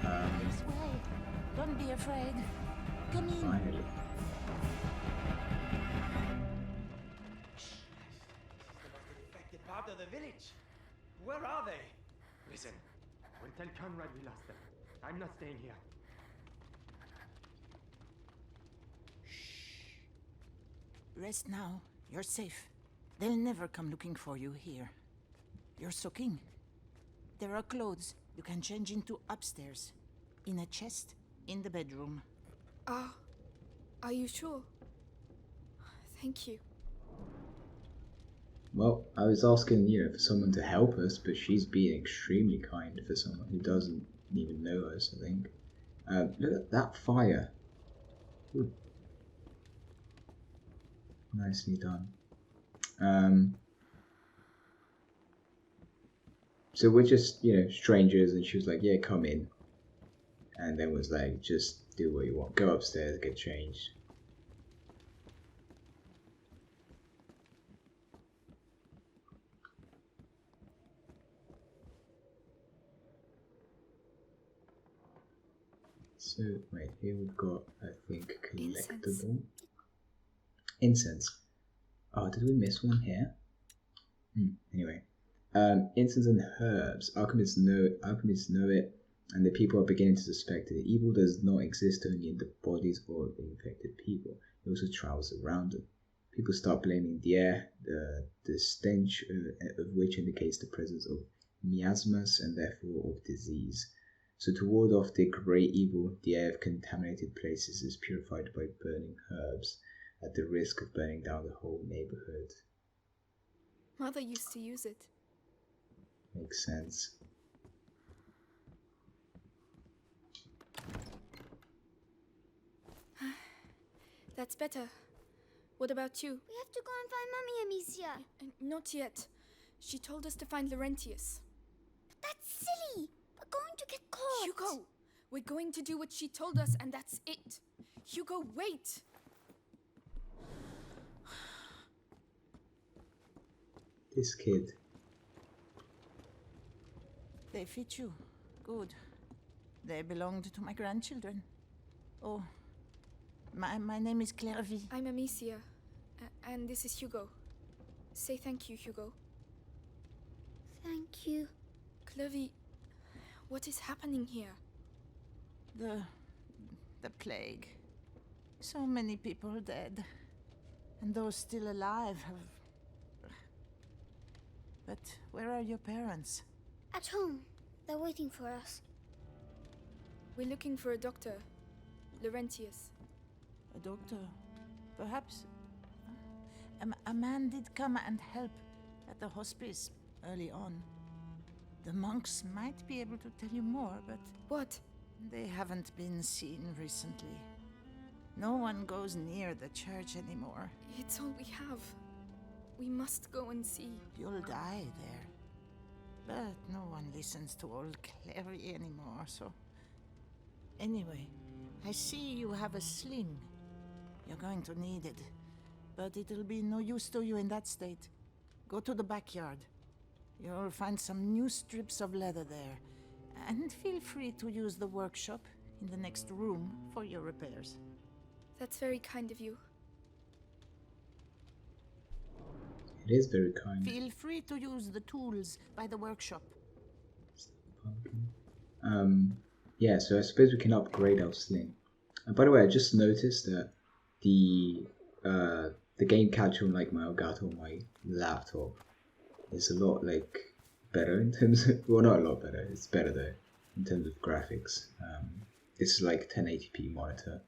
This way. Don't be afraid. Come in. Finally. The most infected part of the village. Where are they? Listen, when tell Conrad we lost them. I'm not staying here. Rest now. You're safe. They'll never come looking for you here. You're soaking. There are clothes you can change into upstairs. In a chest in the bedroom. Are you sure? Thank you. Well, I was asking, for someone to help us, but she's being extremely kind for someone who doesn't even know us, I think. Look at that fire. Ooh. Nicely done. So we're just, strangers, and she was like, yeah, come in. And then was like, just do what you want. Go upstairs, get changed. So, wait, here we've got, I think, collectible. Incense. Oh, did we miss one here? Anyway. Incense and herbs. Alchemists know it, and the people are beginning to suspect that evil does not exist only in the bodies of infected people. It also travels around them. People start blaming the air, the stench of which indicates the presence of miasmas and therefore of disease. So to ward off the great evil, the air of contaminated places is purified by burning herbs, at the risk of burning down the whole neighborhood. Mother used to use it. Makes sense. That's better. What about you? We have to go and find Mummy, Amicia. Not yet. She told us to find Laurentius. But that's silly. We're going to get caught. Hugo! We're going to do what she told us, and that's it. Hugo, wait! This kid. They fit you. Good. They belonged to my grandchildren. Oh, my name is Clairvy. I'm Amicia, and this is Hugo. Say thank you, Hugo. Thank you. Clovey, what is happening here? The plague. So many people dead. And those still alive have... But where are your parents? At home. They're waiting for us. We're looking for a doctor. Laurentius. A doctor? Perhaps... A man did come and help at the hospice early on. The monks might be able to tell you more, but... What? They haven't been seen recently. No one goes near the church anymore. It's all we have. We must go and see. You'll die there. But no one listens to old Clary anymore, so... Anyway, I see you have a sling. You're going to need it. But it'll be no use to you in that state. Go to the backyard. You'll find some new strips of leather there. And feel free to use the workshop in the next room for your repairs. That's very kind of you. It is very kind. Feel free to use the tools by the workshop. Yeah, so I suppose we can upgrade our sling. And by the way, I just noticed that the game capture on like my Elgato on my laptop is a lot better in terms of, well, not a lot better, it's better though in terms of graphics. It's like 1080p monitor,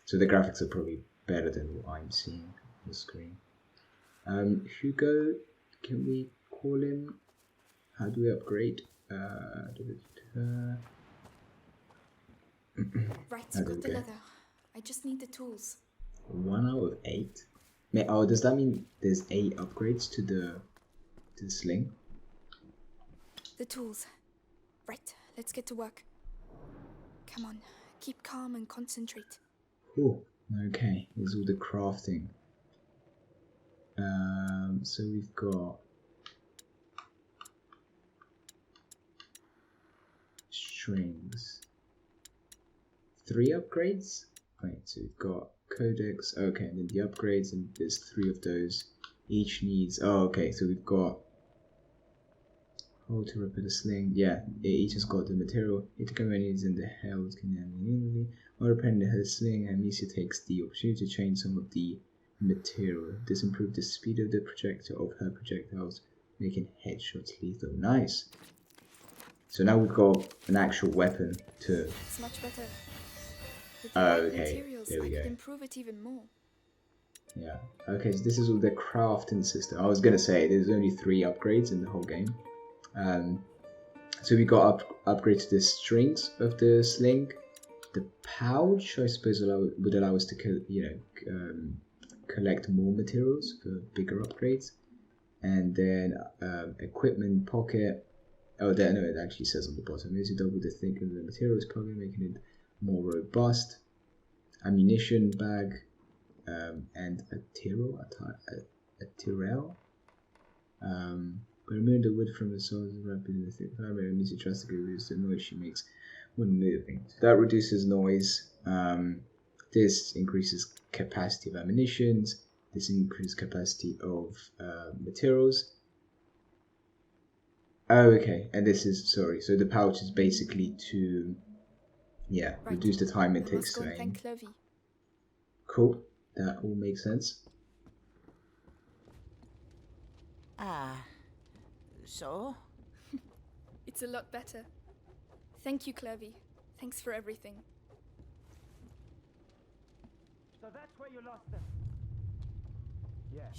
so the graphics are probably better than what I'm seeing on the screen. Hugo, can we call him? How do we upgrade? Right, got the leather. I just need the tools. 1 out of 8. Oh, does that mean there's 8 upgrades to the sling? The tools. Right, let's get to work. Come on, keep calm and concentrate. Cool. Okay, here's all the crafting. So we've got strings. 3 upgrades? Wait, so we've got codex, okay, and then the upgrades, and there's 3 of those. Each needs, oh, okay, so we've got hold to repair the sling, yeah, each has got the material. It needs in the held can immediately. While repairing the sling, Amicia takes the opportunity to change some of the material. This improves the speed of the projectile of her projectiles, making headshots lethal. Nice. So now we've got an actual weapon to. It's much better. With Oh, the right okay. materials, There we I go. could improve it even more. Yeah. Okay, so this is all the crafting system. I was gonna say there's only 3 upgrades in the whole game. So we got upgrade to the strings of the sling. The pouch, I suppose, would allow us to collect more materials for bigger upgrades. And then equipment pocket. Oh, there, no, it actually says on the bottom. Is you double the thickness of the materials pocket, making it more robust. Ammunition bag, and a tyrrel. By removing the wood from the soles rapidly the thick fiber, it needs to drastically reduce the noise she makes when moving. So that reduces noise. This increases capacity of ammunitions. This increases capacity of materials. Oh, okay. And this is, sorry, so the pouch is basically to, reduce the time it takes to aim. Cool. That all makes sense. So? It's a lot better. Thank you, Clovey. Thanks for everything. So that's where you lost them. Yeah,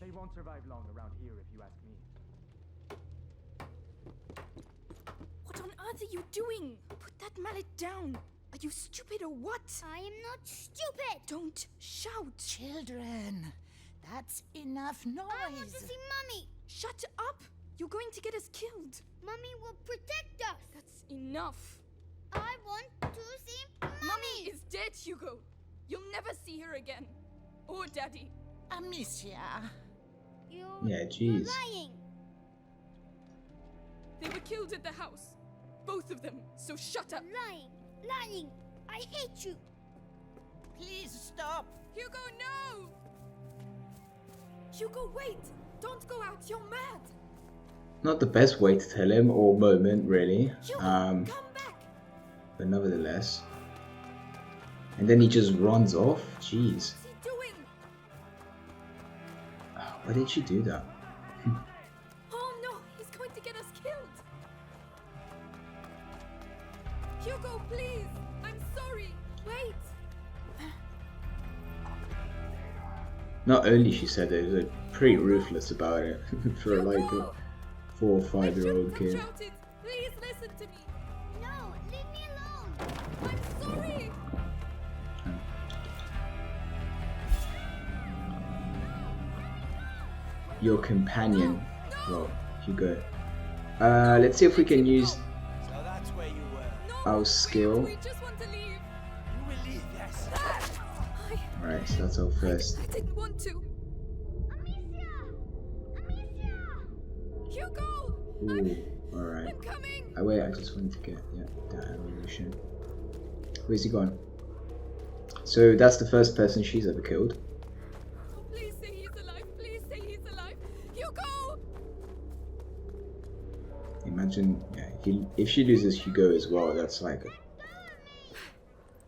they won't survive long around here if you ask me. What on earth are you doing? Put that mallet down. Are you stupid or what? I am not stupid. Don't shout. Children, that's enough noise. I want to see Mummy. Shut up. You're going to get us killed. Mummy will protect us. That's enough. I want to see Mummy. Mummy is dead, Hugo. You'll never see her again. Or Daddy. Amicia. Yeah, jeez. You're lying. They were killed at the house. Both of them. So shut up. Lying. I hate you. Please stop. Hugo, no! Hugo, wait. Don't go out. You're mad. Not the best way to tell him, or moment, really. Hugo, come back. But nevertheless. And then he just runs off? Jeez. What's he doing? Why did she do that? Oh no, he's going to get us killed. Hugo, please. I'm sorry. Wait. Not only she said it, was pretty ruthless about it for like a 4 or 5-year-old kid. Shouted. Please listen to me. No, leave me alone. I'm sorry. Your companion. Well, Hugo. Let's see if we can use So that's where you were. our skill. We just want to leave. You will leave, yes. Right, so that's our first. I didn't want to. Amicia. Hugo. Ooh, alright. I'm coming. Wait, I just wanted to get that ammunition. Where's he gone? So that's the first person she's ever killed. Oh, please say he's alive. Please say he's alive. Hugo. Imagine, if she loses Hugo as well, that's like a...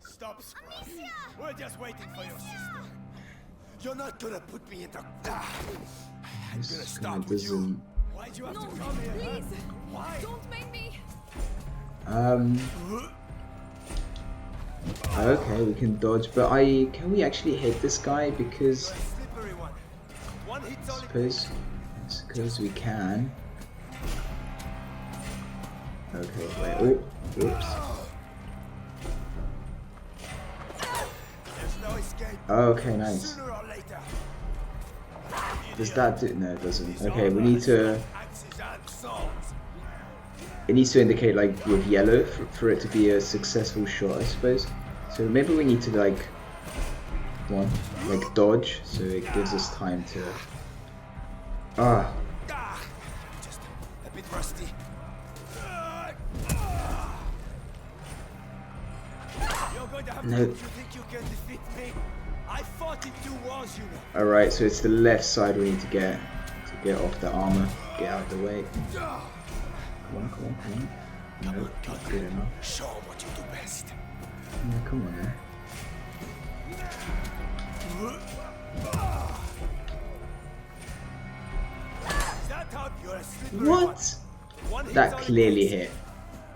Stop screaming. We're just waiting for your sister. You're not gonna put me in the... I'm gonna This stop kinda with you. doesn't... Why'd you have No, to come here, huh? please. Why? Don't make me. Okay, we can dodge, but can we actually hit this guy? Because Slippery one. One hit's I only... suppose we can. Okay, wait. Oh, whoops. There's no escape. Okay, nice. Sooner or later. Does that do? No, it doesn't. Okay, we need to. It needs to indicate like with yellow for it to be a successful shot, I suppose. So maybe we need to like dodge, so it gives us time to. Just a bit rusty. You're going to have No. to you think you can defeat me? I fought in 2 wars, you know. Alright, so it's the left side we need to get off the armor. Get out of the way. Come on, come on, come on. No, not good enough. Show 'em what you do best. Yeah, come on then. Is that how you're a slippery What? one hit That on it clearly takes. hit.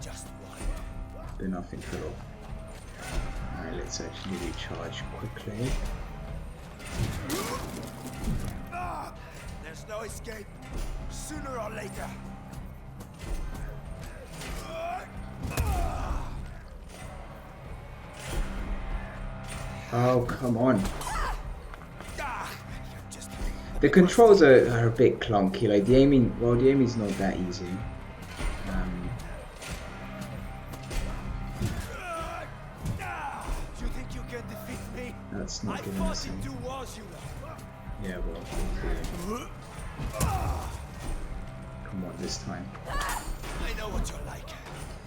Just one. But nothing at all. Alright, let's actually recharge quickly. There's no escape. Sooner or later. Oh, come on. The controls are a bit clunky. Like the aiming's not that easy. Do you think you can defeat me? That's not I giving fought us in any. 2 wars, you know. Yeah, well, come on this time. I know what you're like.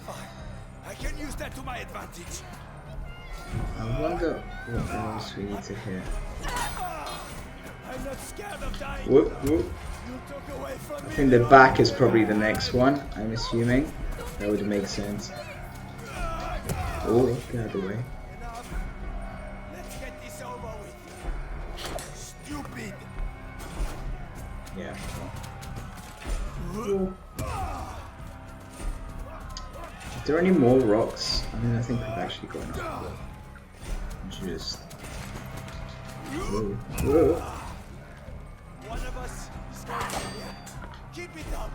Fine. I can use that to my advantage. I wonder what else we need to hit. I'm not scared of dying. Whoop, whoop. You took away from me. I think the back is probably the next one, I'm assuming. That would make sense. Oh, get out of the way. Enough. Let's get this over with. Stupid. Yeah. Is there any more rocks? I mean, I think we've actually got enough. Just. Whoa. Whoa. One of us is going to here. Keep it up.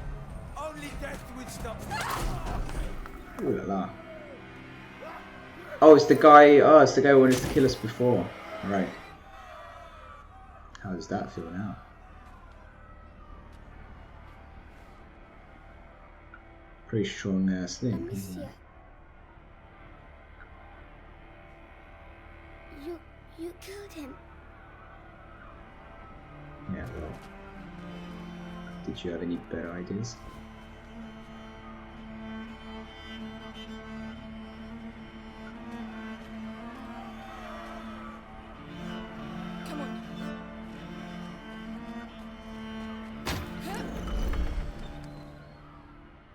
Only death will stop. Ooh la la. Oh, it's the guy. Oh, it's the guy who wanted to kill us before. Right. How does that feel now? Pretty strong sling, isn't it? You killed him. Yeah, well. Did you have any better ideas?